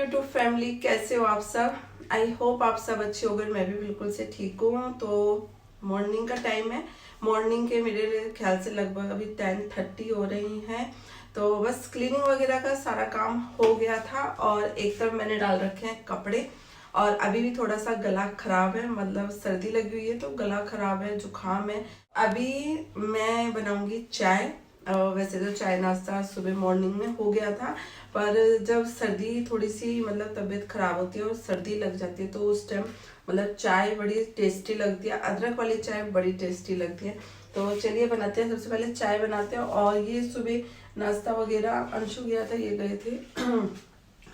YouTube family, कैसे हो आप सब। आई होप आप सब अच्छे हो गए। मैं भी बिल्कुल से ठीक हूँ। तो मॉर्निंग का टाइम है। मॉर्निंग के मेरे ख्याल से लगभग अभी 10:30 हो रही हैं। तो बस क्लीनिंग वगैरह का सारा काम हो गया था और एक तरफ मैंने डाल रखे हैं कपड़े। और अभी भी थोड़ा सा गला खराब है, मतलब सर्दी लगी हुई है तो गला खराब है, जुकाम है। अभी मैं बनाऊंगी चाय। वैसे तो चाय नाश्ता सुबह मॉर्निंग में हो गया था, पर जब सर्दी थोड़ी सी मतलब तबीयत खराब होती है और सर्दी लग जाती है तो उस टाइम मतलब चाय बड़ी टेस्टी लगती है। अदरक वाली चाय बड़ी टेस्टी लगती है। तो चलिए बनाते हैं। सबसे पहले चाय बनाते हैं। और ये सुबह नाश्ता वगैरह अंशु गया था, ये गए थे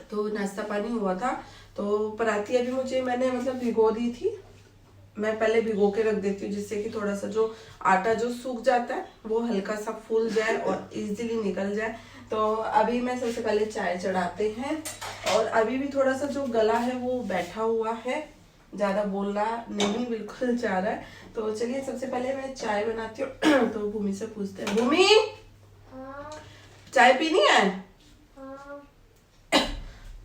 तो नाश्ता पानी हुआ था। तो पराठी अभी मुझे मैंने मतलब भिगो दी थी। मैं पहले भिगो के रख देती हूँ जिससे कि थोड़ा सा जो आटा जो सूख जाता है वो हल्का सा फूल जाए और इजीली निकल जाए। तो अभी मैं सबसे पहले चाय चढ़ाते हैं। और अभी भी थोड़ा सा जो गला है वो बैठा हुआ है, ज्यादा बोलना नहीं बिल्कुल चाह रहा है। तो चलिए सबसे पहले मैं चाय बनाती हूँ। तो भूमि से पूछते हैं, भूमि चाय पीनी है।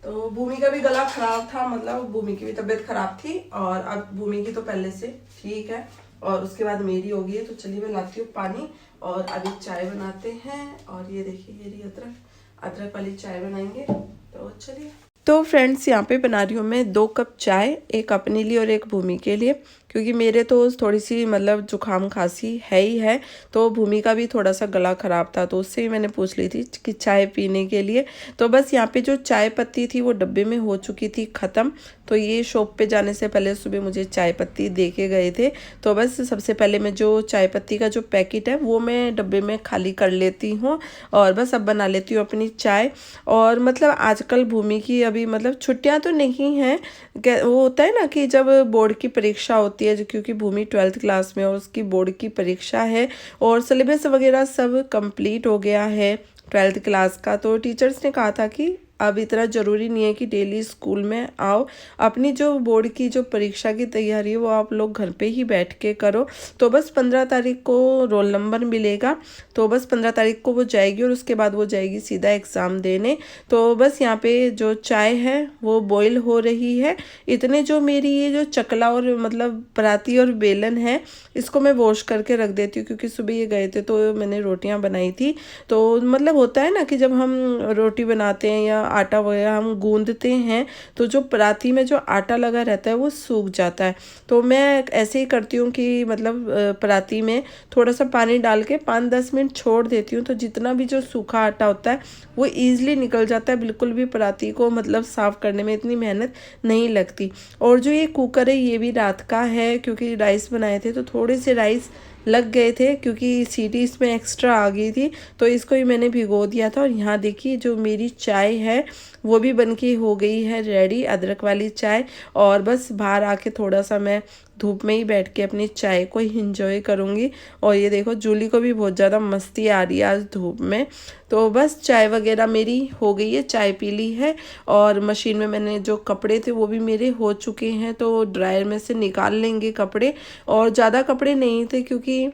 तो भूमि का भी गला खराब था, मतलब भूमि की भी तबीयत खराब थी और अब भूमि की तो पहले से ठीक है और उसके बाद मेरी हो गई है। तो चलिए मैं लाती हूँ पानी और अभी चाय बनाते हैं। और ये देखिए, ये रही अदरक वाली चाय बनाएंगे। तो चलिए। तो फ्रेंड्स, यहाँ पे बना रही हूँ मैं 2 कप चाय, एक अपने लिए और एक भूमि के लिए, क्योंकि मेरे तो थोड़ी सी मतलब जुकाम खांसी है ही है। तो भूमि का भी थोड़ा सा गला ख़राब था तो उससे ही मैंने पूछ ली थी कि चाय पीने के लिए। तो बस यहाँ पे जो चाय पत्ती थी वो डब्बे में हो चुकी थी ख़त्म। तो ये शॉप पे जाने से पहले सुबह मुझे चाय पत्ती दे के गए थे। तो बस सबसे पहले मैं जो चाय पत्ती का जो पैकेट है वो मैं डब्बे में खाली कर लेती हूँ और बस अब बना लेती हूँ अपनी चाय। और मतलब आजकल भूमि की अभी मतलब छुट्टियाँ तो नहीं हैं। वो होता है ना कि जब बोर्ड की परीक्षा होती है, जो क्योंकि भूमि 12th क्लास में और उसकी बोर्ड की परीक्षा है और सिलेबस वगैरह सब कंप्लीट हो गया है 12th क्लास का। तो टीचर्स ने कहा था कि अब इतना ज़रूरी नहीं है कि डेली स्कूल में आओ, अपनी जो बोर्ड की जो परीक्षा की तैयारी है वो आप लोग घर पे ही बैठ के करो। तो बस 15 तारीख को रोल नंबर मिलेगा। तो बस 15 तारीख को वो जाएगी और उसके बाद वो जाएगी सीधा एग्ज़ाम देने। तो बस यहाँ पे जो चाय है वो बॉईल हो रही है। इतने जो मेरी ये जो चकला और मतलब पराती और बेलन है इसको मैं वॉश करके रख देती हूँ, क्योंकि सुबह ये गए थे तो मैंने रोटियाँ बनाई थी। तो मतलब होता है ना कि जब हम रोटी बनाते हैं या आटा वगैरह हम गूंदते हैं तो जो पराती में जो आटा लगा रहता है वो सूख जाता है। तो मैं ऐसे ही करती हूँ कि मतलब पराती में थोड़ा सा पानी डाल के 5-10 मिनट छोड़ देती हूँ। तो जितना भी जो सूखा आटा होता है वो ईजिली निकल जाता है। बिल्कुल भी पराती को मतलब साफ़ करने में इतनी मेहनत नहीं लगती। और जो ये कुकर है ये भी रात का है, क्योंकि राइस बनाए थे तो थोड़े से राइस लग गए थे क्योंकि सीटी इसमें एक्स्ट्रा आ गई थी। तो इसको ही मैंने भिगो दिया था। और यहाँ देखिए जो मेरी चाय है वो भी बनके हो गई है रेडी, अदरक वाली चाय। और बस बाहर आके थोड़ा सा मैं धूप में ही बैठ के अपनी चाय को ही इंजॉय करूँगी। और ये देखो जूली को भी बहुत ज़्यादा मस्ती आ रही है आज धूप में। तो बस चाय वगैरह मेरी हो गई है, चाय पी ली है। और मशीन में मैंने जो कपड़े थे वो भी मेरे हो चुके हैं, तो ड्रायर में से निकाल लेंगे कपड़े। और ज़्यादा कपड़े नहीं थे क्योंकि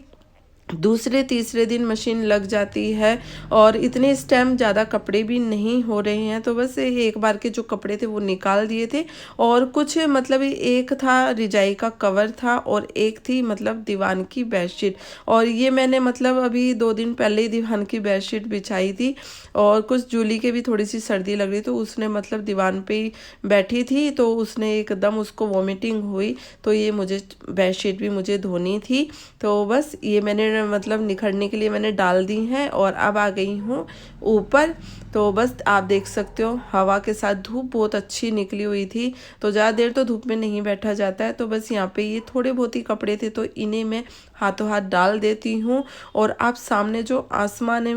दूसरे तीसरे दिन मशीन लग जाती है और इतने इस टाइम ज़्यादा कपड़े भी नहीं हो रहे हैं। तो बस एक बार के जो कपड़े थे वो निकाल दिए थे। और कुछ मतलब एक था रिजाई का कवर था और एक थी मतलब दीवान की बेडशीट। और ये मैंने मतलब अभी 2 दिन पहले ही दीवान की बेडशीट बिछाई थी। और कुछ जूली के भी थोड़ी सी सर्दी लग रही तो उसने मतलब दीवान पे ही बैठी थी तो उसने एकदम उसको वॉमिटिंग हुई। तो ये मुझे बेडशीट भी मुझे धोनी थी। तो बस ये मैंने मतलब निखरने के लिए मैंने डाल दी हैं और अब आ गई हूँ ऊपर। तो बस आप देख सकते हो हवा के साथ धूप बहुत अच्छी निकली हुई थी। तो ज़्यादा देर तो धूप में नहीं बैठा जाता है। तो बस यहाँ पे ये थोड़े बहुत ही कपड़े थे तो इन्हें मैं हाथों हाथ डाल देती हूँ। और आप सामने जो आसमान है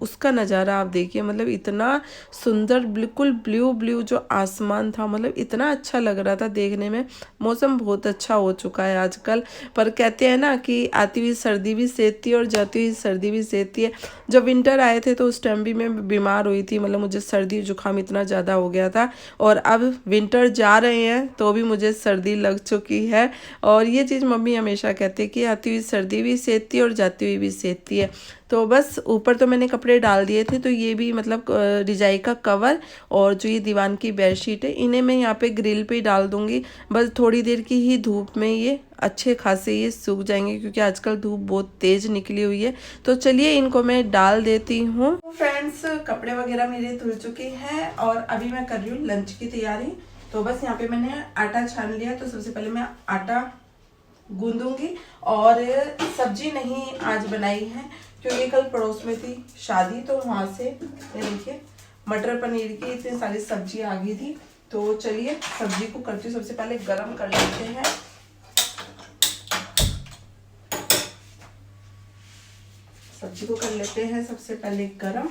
उसका नज़ारा आप देखिए, मतलब इतना सुंदर बिल्कुल ब्लू ब्लू जो आसमान था, मतलब इतना अच्छा लग रहा था देखने में। मौसम बहुत अच्छा हो चुका है आजकल। पर कहते हैं ना कि आती हुई सर्दी भी सेहती है और जाती हुई सर्दी भी सेहती है। जब विंटर आए थे तो उस टाइम भी मैं बीमार हुई थी, मतलब मुझे सर्दी जुकाम इतना ज़्यादा हो गया था। और अब विंटर जा रहे हैं तो भी मुझे सर्दी लग चुकी है। और ये चीज़ मम्मी हमेशा कहती है कि आती हुई सर्दी भी सेहती है और जाती हुई भी सेहती है। तो बस ऊपर तो मैंने कपड़े डाल दिए थे, तो ये भी मतलब रजाई का कवर और जो ये दीवान की बेडशीट है इन्हें मैं यहाँ पे ग्रिल पे डाल दूंगी। बस थोड़ी देर की ही धूप में ये अच्छे खासे ये सूख जाएंगे, क्योंकि आजकल धूप बहुत तेज निकली हुई है। तो चलिए इनको मैं डाल देती हूँ। फ्रेंड्स, कपड़े वगैरह मेरे धुल चुके हैं और अभी मैं कर रही हूँ लंच की तैयारी। तो बस यहाँ पे मैंने आटा छान लिया, तो सबसे पहले मैं आटा गूंदूंगी। और सब्जी नहीं आज बनाई है, क्योंकि कल पड़ोस में थी शादी, तो वहां से ये देखिए मटर पनीर की इतनी सारी सब्जी आ गई थी। तो चलिए सब्जी को करती हूँ। सबसे पहले गरम कर लेते हैं। सब्जी को कर लेते हैं सबसे पहले गरम।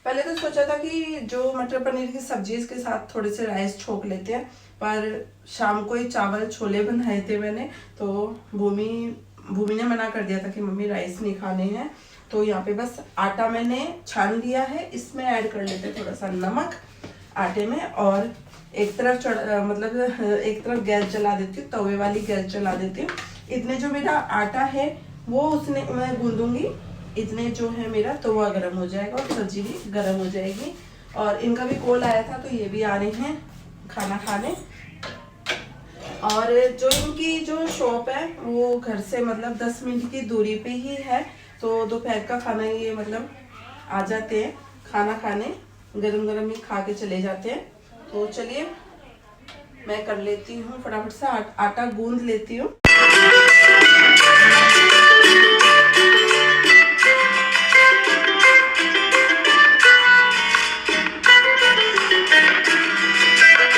पहले तो सोचा था कि जो मटर पनीर की सब्जी इसके साथ थोड़े से राइस छोक लेते हैं, पर शाम को ही चावल छोले बनाए थे मैंने, तो भूमि ने मना कर दिया था कि मम्मी राइस नहीं खाने हैं। तो यहाँ पे बस आटा मैंने छान लिया है, इसमें ऐड कर लेते हैं थोड़ा सा नमक आटे में। और एक तरफ एक तरफ गैस जला देती हूँ, तवे वाली गैस जला देती हूँ। इतने जो मेरा आटा है वो उसने मैं गूंदूंगी, इतने जो है मेरा तवा गर्म हो जाएगा और सब्जी भी गर्म हो जाएगी। और इनका भी कॉल आया था, तो ये भी आ रहे हैं खाना खाने। और जो इनकी जो शॉप है वो घर से मतलब 10 मिनट की दूरी पे ही है, तो दोपहर का खाना ये मतलब आ जाते हैं खाना खाने, गरम गरम ही खा के चले जाते हैं। तो चलिए मैं कर लेती हूँ फटाफट से आटा गूंद लेती हूँ।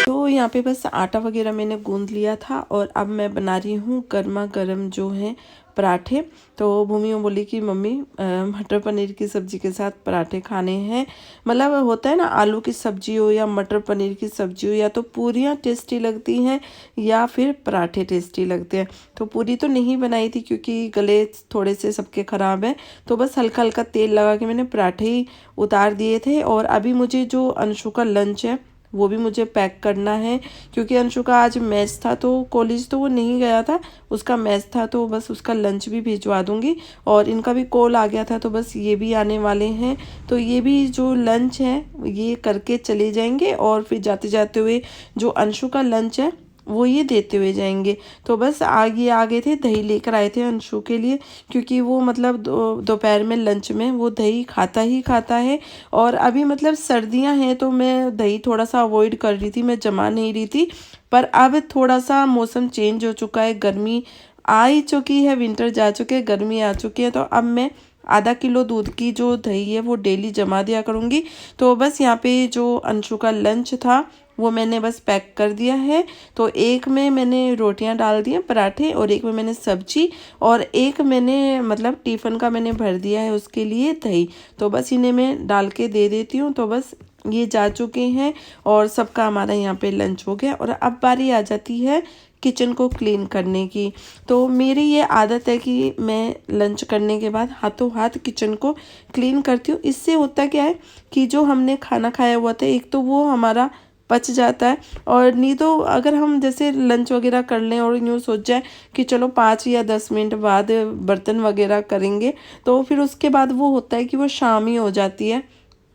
तो यहाँ पे बस आटा वगैरह मैंने गूंद लिया था और अब मैं बना रही हूँ गर्मा गर्म जो है पराठे। तो भूमि बोली कि मम्मी मटर पनीर की सब्जी के साथ पराठे खाने हैं। मतलब होता है ना, आलू की सब्जी हो या मटर पनीर की सब्जी हो, या तो पूरियाँ टेस्टी लगती हैं या फिर पराठे टेस्टी लगते हैं। तो पूरी तो नहीं बनाई थी क्योंकि गले थोड़े से सबके ख़राब हैं, तो बस हल्का हल्का तेल लगा के मैंने पराठे ही उतार दिए थे। और अभी मुझे जो अंशु का लंच है वो भी मुझे पैक करना है, क्योंकि अंशु का आज मैच था, तो कॉलेज तो वो नहीं गया था, उसका मैच था, तो बस उसका लंच भी भिजवा दूंगी। और इनका भी कॉल आ गया था, तो बस ये भी आने वाले हैं, तो ये भी जो लंच है ये करके चले जाएंगे। और फिर जाते जाते हुए जो अंशु का लंच है वो ये देते हुए जाएंगे। तो बस आगे आ गए थे, दही लेकर आए थे अंशु के लिए, क्योंकि वो मतलब दोपहर में लंच में वो दही खाता है। और अभी मतलब सर्दियां हैं, तो मैं दही थोड़ा सा अवॉइड कर रही थी, मैं जमा नहीं रही थी। पर अब थोड़ा सा मौसम चेंज हो चुका है, गर्मी आ ही चुकी है, विंटर जा चुके हैं, गर्मी आ चुकी है, तो अब मैं आधा किलो दूध की जो दही है वो डेली जमा दिया करूँगी। तो बस यहाँ पे जो अंशु का लंच था वो मैंने बस पैक कर दिया है। तो एक में मैंने रोटियां डाल दी हैं पराठे, और एक में मैंने सब्जी, और एक मैंने मतलब टिफ़िन का मैंने भर दिया है उसके लिए दही। तो बस इन्हें मैं डाल के दे देती हूँ। तो बस ये जा चुके हैं और सबका हमारा यहाँ पे लंच हो गया। और अब बारी आ जाती है किचन को क्लीन करने की। तो मेरी ये आदत है कि मैं लंच करने के बाद हाथों हाथ किचन को क्लीन करती हूँ। इससे होता क्या है कि जो हमने खाना खाया हुआ था, एक तो वो हमारा पच जाता है, और नहीं तो अगर हम जैसे लंच वगैरह कर लें और यूँ सोच जाए कि चलो 5 या 10 मिनट बाद बर्तन वगैरह करेंगे, तो फिर उसके बाद वो होता है कि वो शाम ही हो जाती है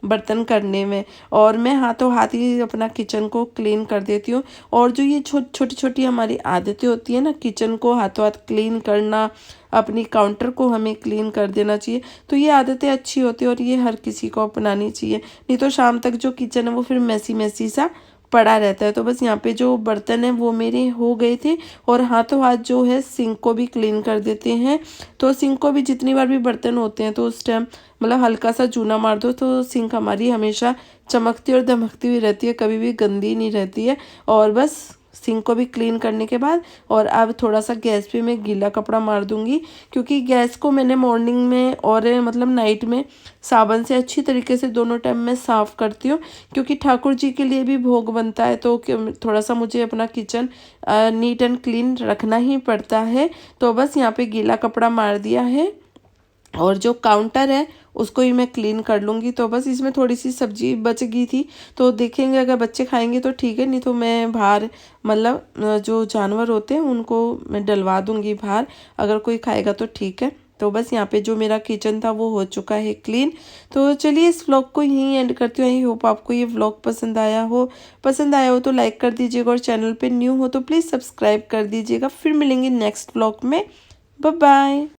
बर्तन करने में। और मैं हाथों हाथ ही अपना किचन को क्लीन कर देती हूँ। और जो ये छोटी छोटी हमारी आदतें होती है ना, किचन को हाथों हाथ क्लीन करना, अपनी काउंटर को हमें क्लीन कर देना चाहिए, तो ये आदतें अच्छी होती है और ये हर किसी को अपनानी चाहिए। नहीं तो शाम तक जो किचन है वो फिर मैसी सा पड़ा रहता है। तो बस यहाँ पे जो बर्तन है वो मेरे हो गए थे, और हाथों हाथ जो है सिंक को भी क्लीन कर देते हैं। तो सिंक को भी जितनी बार भी बर्तन होते हैं तो उस टाइम मतलब हल्का सा चूना मार दो, तो सिंक हमारी हमेशा चमकती और दमकती हुई रहती है, कभी भी गंदी नहीं रहती है। और बस सिंक को भी क्लीन करने के बाद, और अब थोड़ा सा गैस पे मैं गीला कपड़ा मार दूंगी, क्योंकि गैस को मैंने मॉर्निंग में और मतलब नाइट में साबुन से अच्छी तरीके से दोनों टाइम में साफ़ करती हूँ, क्योंकि ठाकुर जी के लिए भी भोग बनता है, तो थोड़ा सा मुझे अपना किचन नीट एंड क्लीन रखना ही पड़ता है। तो बस यहाँ पे गीला कपड़ा मार दिया है, और जो काउंटर है उसको ही मैं क्लीन कर लूँगी। तो बस इसमें थोड़ी सी सब्जी बच गई थी, तो देखेंगे अगर बच्चे खाएंगे तो ठीक है, नहीं तो मैं बाहर मतलब जो जानवर होते हैं उनको मैं डलवा दूँगी बाहर, अगर कोई खाएगा तो ठीक है। तो बस यहाँ पे जो मेरा किचन था वो हो चुका है क्लीन। तो चलिए इस व्लॉग को यहीं एंड करती हूँ। आई होप आपको ये व्लॉग पसंद आया हो तो लाइक कर दीजिएगा और चैनल पे न्यू हो तो प्लीज़ सब्सक्राइब कर दीजिएगा। फिर मिलेंगे नेक्स्ट व्लॉग में। Bye bye.